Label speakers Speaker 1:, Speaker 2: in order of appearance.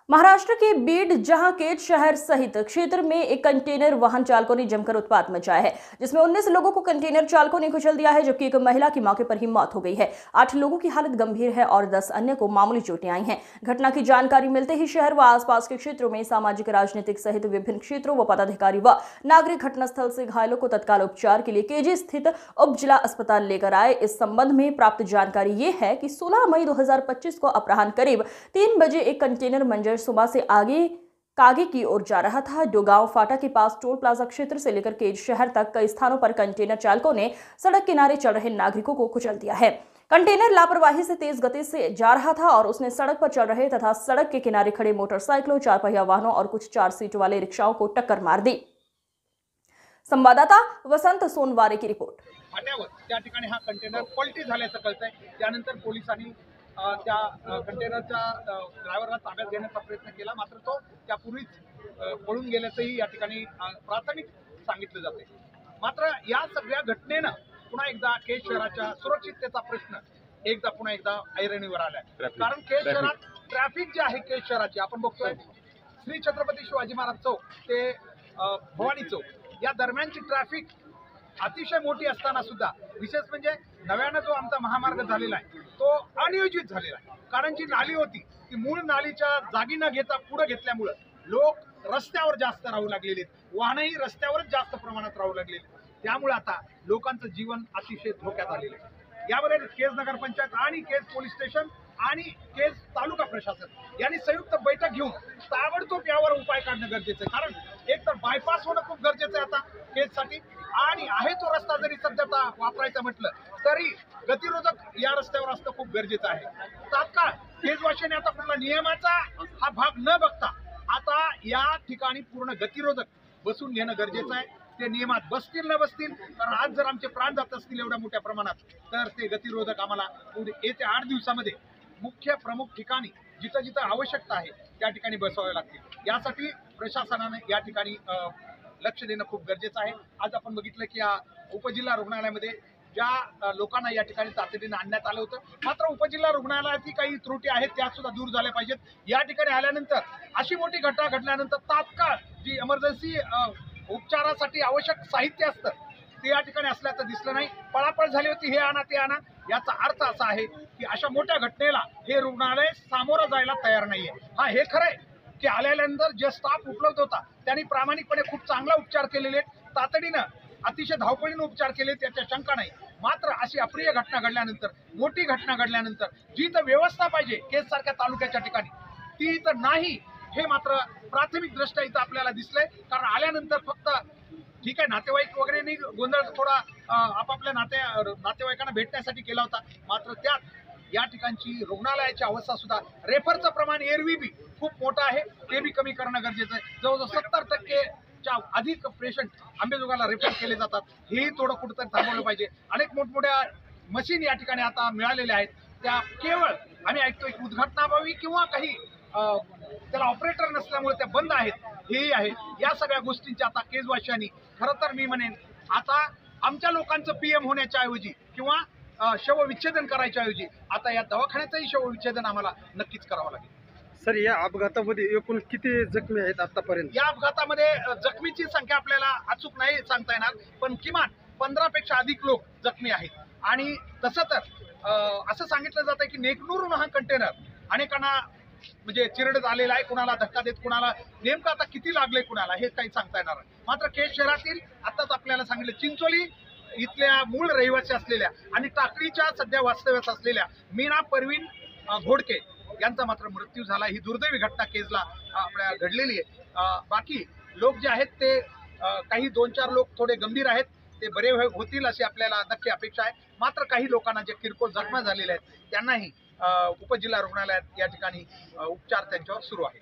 Speaker 1: महाराष्ट्र के बीड जहां केज शहर सहित क्षेत्र में एक कंटेनर वाहन चालकों ने जमकर उत्पात मचाया है, जिसमें 19 लोगों को कंटेनर चालकों ने कुचल दिया है, जबकि एक महिला की मौके पर ही मौत हो गई है। 8 लोगों की हालत गंभीर है और 10 अन्य को मामूली चोटें आई हैं। घटना की जानकारी मिलते ही शहर व आसपास के क्षेत्रों में सामाजिक, राजनीतिक सहित विभिन्न क्षेत्रों व पदाधिकारी व नागरिक घटनास्थल से घायलों को तत्काल उपचार के लिए केजी स्थित उप जिला अस्पताल लेकर आए। इस संबंध में प्राप्त जानकारी ये है कि 16 मई 2025 को अपराह्न करीब 3 बजे एक कंटेनर मंजर सुबह से आगे कागे की ओर जा रहा था। डोगांव फाटा के पास टोल प्लाजा क्षेत्र से लेकर केज शहर तक कई स्थानों पर कंटेनर चालकों ने सड़क किनारे चल रहे नागरिकों को कुचल दिया है। कंटेनर लापरवाही से तेज गति से जा रहा था और उसने सड़क पर चल रहे तथा सड़क के किनारे खड़े मोटरसाइकिलों, 4 पहिया वाहनों और कुछ 4 सीट वाले रिक्शाओं को टक्कर मार दी। संवाददाता वसंत सोनवारे की रिपोर्ट।
Speaker 2: फाट्यावर त्या ठिकाणी हा कंटेनर पलटी झाल्याचं कळतंय। त्यानंतर पोलिसांनी त्या कंटेनरच्या ड्रायव्हरला ताब्यात घेण्याचा प्रयत्न केला, मात्र तो त्यापूर्वीच पळून गेल्याचंही या ठिकाणी प्राथमिक सांगितलं जाते। मात्र या सगळ्या घटनेनं पुन्हा एकदा केज शहराच्या सुरक्षिततेचा प्रश्न पुन्हा एकदा ऐरणीवर आलाय। कारण केज शहरात ट्रॅफिक जे आहे, केज शहराची आपण बघतोय श्री छत्रपती शिवाजी महाराज चौक ते भवानी चौक या दरम्यानची ट्रॅफिक अतिशय मोठी असताना सुद्धा विशेष म्हणजे नव्यानं जो आमचा महामार्ग झालेला आहे तो अनियोजित झालेला आहे। कारण जी नाली होती ती मूळ नालीच्या जागी न घेता पुढे घेतल्यामुळे लोक रस्त्यावर जास्त राहू लागलेले, वाहनही रस्त्यावरच जास्त प्रमाणात राहू लागले। त्यामुळे आता लोकांचं जीवन अतिशय धोक्यात आलेलं आहे। यावर केज नगरपंचायत आणि केज पोलीस स्टेशन आणि केज तालुका प्रशासन यांनी संयुक्त बैठक घेऊन ताबडतोब यावर उपाय काढणं गरजेचं आहे। कारण एक तर बायपास होणं खूप गरजेचं आहे आता केजसाठी, आणि आहे तो रस्ता जरी सध्या वापरायचा म्हटलं तरी गतिरोधक या रस्त्यावर असणं खूप गरजेचं आहे। तात्काळ केजवासीयांनी आता पूर्ण नियमाचा हा भाग न बघता आता या ठिकाणी पूर्ण गतिरोधक बसून घेणं गरजेचं आहे। ते नियमात बसतील न बसतील, कारण आज जर आमचे प्राण जात असतील एवढ्या मोठ्या प्रमाणात तर ते गतिरोधक आम्हाला येत्या 8 दिवसामध्ये मुख्य प्रमुख ठिकाणी जिथं जिथं आवश्यकता आहे त्या ठिकाणी बसवावे लागतील। यासाठी प्रशासनाने या ठिकाणी लक्ष देणं खूप गरजेचं आहे। आज आपण बघितलं की या उपजिल्हा रुग्णालयामध्ये ज्या लोकांना या ठिकाणी तातडीने आणण्यात आलं होतं, मात्र उपजिल्हा रुग्णालयाची काही त्रुटी आहेत त्या सुद्धा दूर झाल्या पाहिजेत। या ठिकाणी आल्यानंतर अशी मोठी घटना घडल्यानंतर तात्काळ जी इमर्जन्सी उपचारासाठी आवश्यक साहित्य असतं ते या ठिकाणी असल्याचं दिसलं नाही। पळापळ झाली होती, हे आणा ते आणा। याचा अर्थ असा आहे की अशा मोठ्या घटनेला हे रुग्णालय सामोरं जायला तयार नाहीये। हा हे खरंय की आल्यानंतर जे स्टाफ उपलब्ध होता त्यांनी प्रामाणिकपणे खूप चांगला उपचार केलेले, तातडीनं अतिशय धावपळीने उपचार केले, त्याच्या शंका नाही। मात्र अशी अप्रिय घटना घडल्यानंतर, मोठी घटना घडल्यानंतर जी तर व्यवस्था पाहिजे केज सारख्या तालुक्याच्या ठिकाणी ती तर नाही, हे मात्र प्राथमिक दृष्ट्या इथं आपल्याला दिसलंय। कारण आल्यानंतर फक्त ठीक आहे नातेवाईक वगैरे नाही, गोंधळ थोडा आपापल्या नातेवाईकांना भेटण्यासाठी केला होता, मात्र त्यात या ठिकाणची रुग्णालयाची अवस्था सुद्धा रेफरचं प्रमाण एरवी बी खूप मोठं आहे, ते बी कमी करणं गरजेचं आहे। जवळजवळ 70% अधिक पेशंट अंबेजोगाईला रेफर केले जातात, हेही थोडं कुठंतरी थांबवलं पाहिजे। अनेक मोठमोठ्या मशीन या ठिकाणी आता मिळालेल्या आहेत, त्या केवळ आम्ही ऐकतोय की उद्घाटनाभावी किंवा काही त्याला ऑपरेटर नसल्यामुळे त्या बंद आहेत, हेही आहे। या सगळ्या गोष्टींची आता केजवासियांनी खरं तर मी म्हणेन आता आमच्या लोकांचं पीएम होण्याच्या ऐवजी किंवा शवविच्छेदन करायच्या ऐवजी आता या दवाखान्याचंही शवविच्छेदन आम्हाला नक्कीच करावं लागेल।
Speaker 3: सर, या अपघातामध्ये एकूण किती जखमी आहेत आतापर्यंत?
Speaker 2: या अपघातामध्ये जखमीची संख्या आपल्याला अचूक नाही सांगता येणार, पण किमान 15 पेक्षा अधिक लोक जखमी आहेत। आणि तसं तर असं सांगितलं जातं की नेकनूरून हा कंटेनर अनेकांना म्हणजे चिरडत आलेला आहे, कुणाला धक्का देत, कुणाला नेमकं आता किती लागले कुणाला हे काही सांगता येणार नाही। मात्र केज शहरातील आताच आपल्याला सांगितलं चिंचोली इथल्या मूळ रहिवासी असलेल्या आणि टाकळीच्या सध्या वास्तव्यास असलेल्या मीना परवीन घोडके यांचा मात्र मृत्यू झाला। ही दुर्दैवी घटना केजला आपल्या घडलेली आहे। बाकी लोक जे आहेत ते काही 2-4 लोक थोडे गंभीर आहेत, ते बरे होतील अशी आपल्याला नक्की अपेक्षा आहे। मात्र काही लोकांना जे किरकोळ जखमा झालेल्या आहेत त्यांनाही उपजिल्हा रुग्णालयात या ठिकाणी उपचार त्यांच्यावर सुरू आहेत।